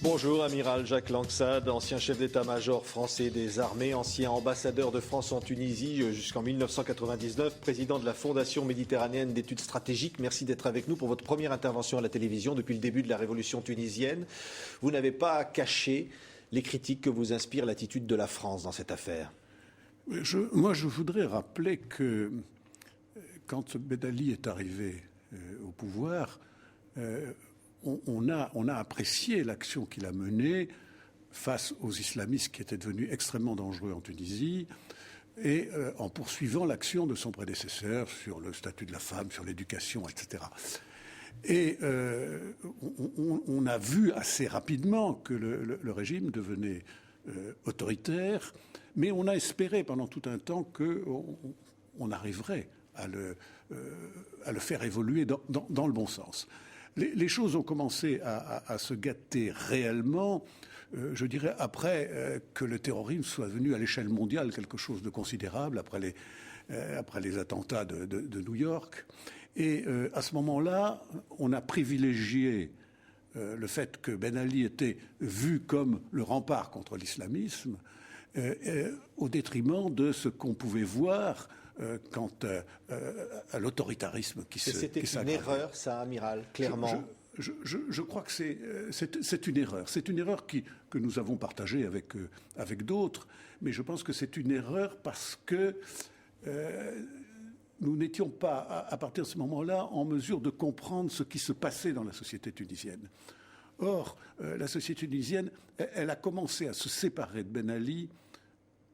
Bonjour, amiral Jacques Langsade, ancien chef d'état-major français des armées, ancien ambassadeur de France en Tunisie jusqu'en 1999, président de la Fondation méditerranéenne d'études stratégiques. Merci d'être avec nous pour votre première intervention à la télévision depuis le début de la révolution tunisienne. Vous n'avez pas caché les critiques que vous inspire l'attitude de la France dans cette affaire. Moi, je voudrais rappeler que quand Ben Ali est arrivé au pouvoir, on a apprécié l'action qu'il a menée face aux islamistes qui étaient devenus extrêmement dangereux en Tunisie et en poursuivant l'action de son prédécesseur sur le statut de la femme, sur l'éducation, etc. Et on a vu assez rapidement que le régime devenait autoritaire, mais on a espéré pendant tout un temps qu'on arriverait à le faire évoluer dans le bon sens. Les choses ont commencé à se gâter réellement, je dirais, après que le terrorisme soit devenu à l'échelle mondiale quelque chose de considérable, après les attentats de New York. Et à ce moment-là, on a privilégié le fait que Ben Ali était vu comme le rempart contre l'islamisme, au détriment de ce qu'on pouvait voir quant à l'autoritarisme qui s'aggravait. C'était une erreur, ça, amiral, clairement. Je crois que c'est une erreur. C'est une erreur que nous avons partagée avec d'autres, mais je pense que c'est une erreur parce que nous n'étions pas, à partir de ce moment-là, en mesure de comprendre ce qui se passait dans la société tunisienne. Or, la société tunisienne, elle a commencé à se séparer de Ben Ali,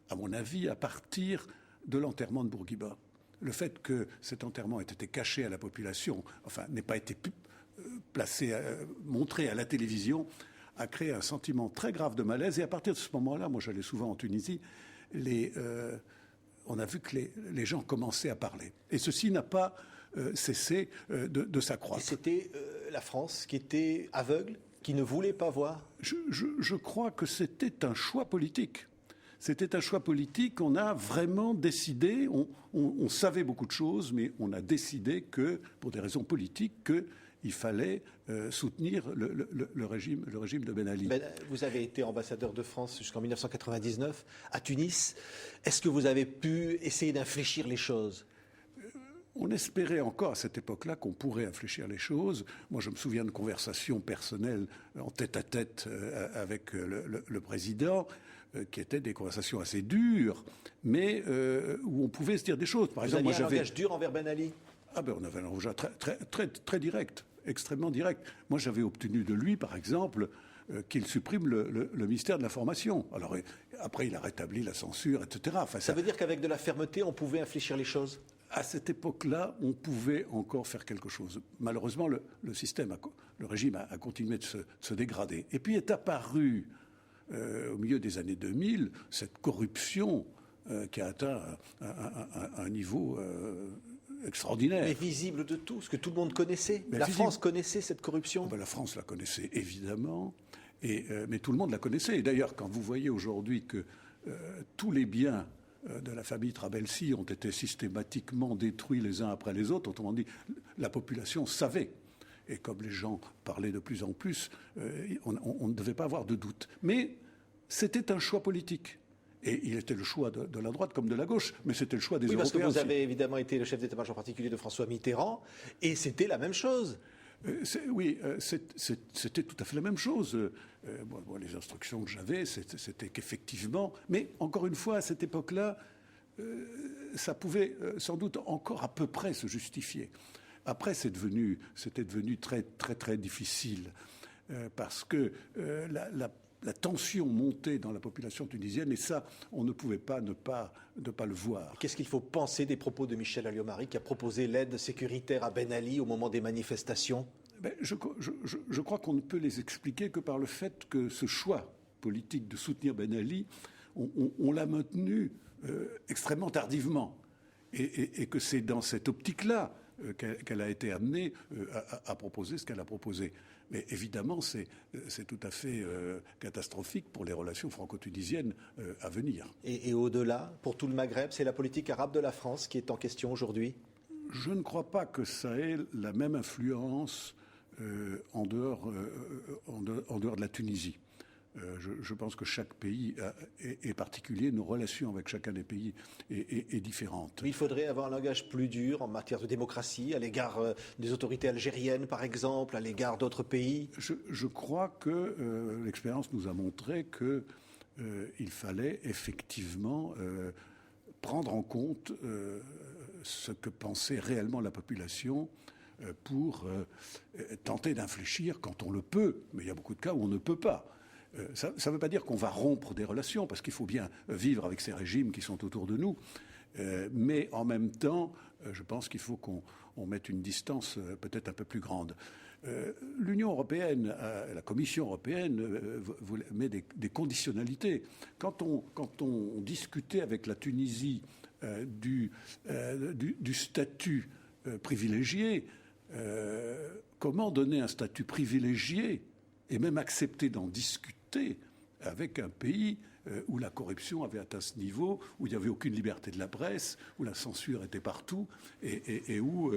à mon avis, à partir de l'enterrement de Bourguiba. Le fait que cet enterrement ait été caché à la population, enfin, n'ait pas été montré à la télévision, a créé un sentiment très grave de malaise. Et à partir de ce moment-là, moi j'allais souvent en Tunisie, on a vu que les gens commençaient à parler. Et ceci n'a pas cessé de s'accroître. Et c'était la France qui était aveugle, qui ne voulait pas voir ? Je crois que c'était un choix politique. C'était un choix politique. On a vraiment décidé, on savait beaucoup de choses, mais on a décidé que, pour des raisons politiques, qu'il fallait soutenir le régime de Ben Ali. Vous avez été ambassadeur de France jusqu'en 1999 à Tunis. Est-ce que vous avez pu essayer d'infléchir les choses ? On espérait encore à cette époque-là qu'on pourrait infléchir les choses. Moi, je me souviens de conversations personnelles en tête-à-tête avec le président, qui étaient des conversations assez dures, mais où on pouvait se dire des choses. Par exemple, moi, j'avais un langage dur envers Ben Ali. On avait un langage très direct, extrêmement direct. Moi, j'avais obtenu de lui, par exemple, qu'il supprime le ministère de l'Information. Alors, après, il a rétabli la censure, etc. Enfin, ça veut dire qu'avec de la fermeté, on pouvait infléchir les choses ? À cette époque-là, on pouvait encore faire quelque chose. Malheureusement, le régime a continué de se dégrader. Et puis est apparue, au milieu des années 2000, cette corruption qui a atteint un niveau extraordinaire. Mais visible de tous, que tout le monde connaissait. France connaissait cette corruption ? La France la connaissait évidemment, mais tout le monde la connaissait. Et d'ailleurs, quand vous voyez aujourd'hui que tous les biens de la famille Trabelsi ont été systématiquement détruits les uns après les autres, autrement dit, la population savait. Et comme les gens parlaient de plus en plus, on ne devait pas avoir de doute. Mais c'était un choix politique. Et il était le choix de la droite comme de la gauche, mais c'était le choix des Européens. Oui, parce que vous avez évidemment été le chef d'état-major particulier de François Mitterrand, et c'était la même chose. C'était tout à fait la même chose. Les instructions que j'avais, c'était qu'effectivement... Mais encore une fois, à cette époque-là, ça pouvait sans doute encore à peu près se justifier. Après, c'était devenu très, très, très difficile, parce que la tension montait dans la population tunisienne, et ça, on ne pouvait pas ne pas le voir. Qu'est-ce qu'il faut penser des propos de Michel Alliot-Marie, qui a proposé l'aide sécuritaire à Ben Ali au moment des manifestations ? Je crois qu'on ne peut les expliquer que par le fait que ce choix politique de soutenir Ben Ali, on l'a maintenu extrêmement tardivement. Et que c'est dans cette optique-là qu'elle a été amenée à proposer ce qu'elle a proposé. Mais évidemment, c'est tout à fait catastrophique pour les relations franco-tunisiennes à venir. Et au-delà, pour tout le Maghreb, c'est la politique arabe de la France qui est en question aujourd'hui ? Je ne crois pas que ça ait la même influence en dehors de la Tunisie. Je pense que chaque pays est particulier. Nos relations avec chacun des pays est différente. Il faudrait avoir un langage plus dur en matière de démocratie, à l'égard des autorités algériennes, par exemple, à l'égard d'autres pays. Je crois que l'expérience nous a montré qu'il fallait effectivement prendre en compte ce que pensait réellement la population pour tenter d'infléchir quand on le peut. Mais il y a beaucoup de cas où on ne peut pas. Ça ne veut pas dire qu'on va rompre des relations, parce qu'il faut bien vivre avec ces régimes qui sont autour de nous. Mais en même temps, je pense qu'il faut qu'on mette une distance peut-être un peu plus grande. L'Union européenne, la Commission européenne met des conditionnalités. Quand on discutait avec la Tunisie du statut privilégié, comment donner un statut privilégié et même accepter d'en discuter avec un pays où la corruption avait atteint ce niveau, où il n'y avait aucune liberté de la presse, où la censure était partout et où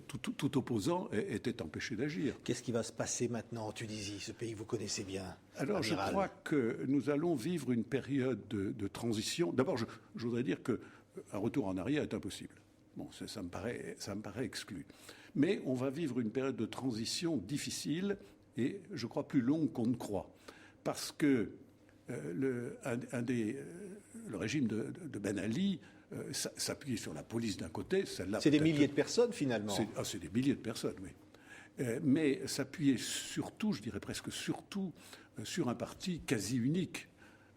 tout opposant était empêché d'agir. Qu'est-ce qui va se passer maintenant en Tunisie, ce pays que vous connaissez bien, Alors, amiral? Je crois que nous allons vivre une période de transition. D'abord, je voudrais dire qu'un retour en arrière est impossible. Bon, ça me paraît exclu. Mais on va vivre une période de transition difficile et, je crois, plus longue qu'on ne croit. Parce que le régime de Ben Ali s'appuyait sur la police d'un côté. C'est des milliers de personnes, finalement. C'est des milliers de personnes, oui. Mais s'appuyait surtout, je dirais presque surtout, sur un parti quasi unique,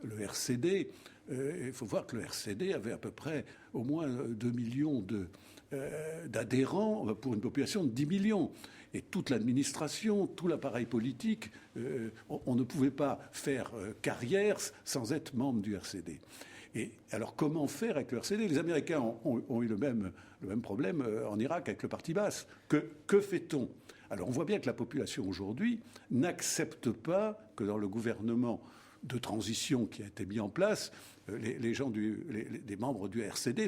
le RCD. Il faut voir que le RCD avait à peu près au moins 2 millions d'adhérents pour une population de 10 millions. Et toute l'administration, tout l'appareil politique, on ne pouvait pas faire carrière sans être membre du RCD. Et alors comment faire avec le RCD? Les Américains ont eu le même problème en Irak avec le parti Baas. Que fait-on? Alors on voit bien que la population aujourd'hui n'accepte pas que dans le gouvernement de transition qui a été mis en place, les gens des membres du RCD,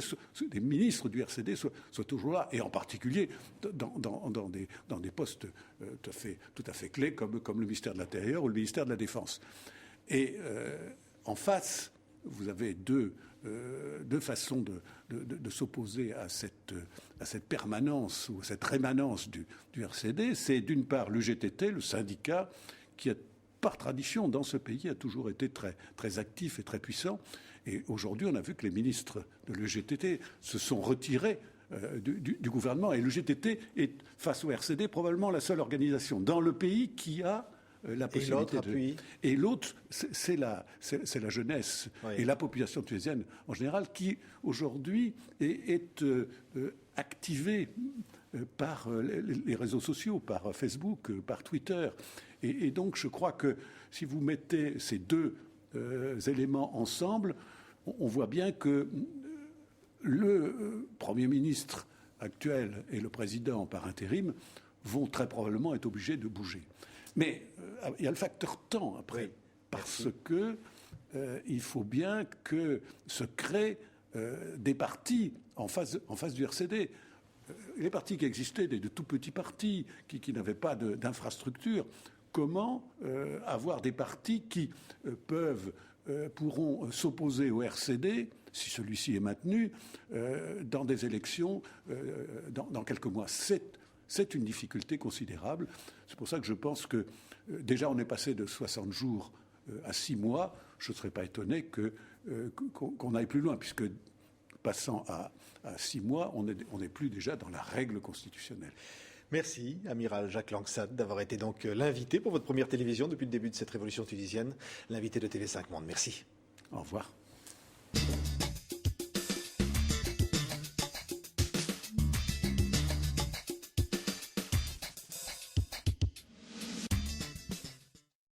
des ministres du RCD soient toujours là, et en particulier dans des postes tout à fait clés comme le ministère de l'Intérieur ou le ministère de la Défense. Et en face, vous avez deux façons de s'opposer à cette permanence ou à cette rémanence du RCD. C'est d'une part l'UGTT, le syndicat, qui a par tradition, dans ce pays, a toujours été très, très actif et très puissant. Et aujourd'hui, on a vu que les ministres de l'UGTT se sont retirés du gouvernement. Et l'UGTT est, face au RCD, probablement la seule organisation dans le pays qui a la possibilité Et l'autre, c'est la jeunesse, oui, et la population tunisienne en général qui, aujourd'hui, est activée par les réseaux sociaux, par Facebook, par Twitter. Et donc, je crois que si vous mettez ces deux éléments ensemble, on voit bien que le Premier ministre actuel et le président par intérim vont très probablement être obligés de bouger. Mais il y a le facteur temps après, oui, parce que il faut bien que se créent des partis en face du RCD. Les partis qui existaient, de tout petits partis qui n'avaient pas d'infrastructure, comment avoir des partis qui pourront s'opposer au RCD, si celui-ci est maintenu, dans des élections dans quelques mois. C'est une difficulté considérable. C'est pour ça que je pense que déjà on est passé de 60 jours à 6 mois. Je ne serais pas étonné qu'on aille plus loin, puisque passant à 6 mois, on n'est plus déjà dans la règle constitutionnelle. Merci, amiral Jacques Langsat, d'avoir été donc l'invité pour votre première télévision depuis le début de cette révolution tunisienne, l'invité de TV5 Monde. Merci. Au revoir.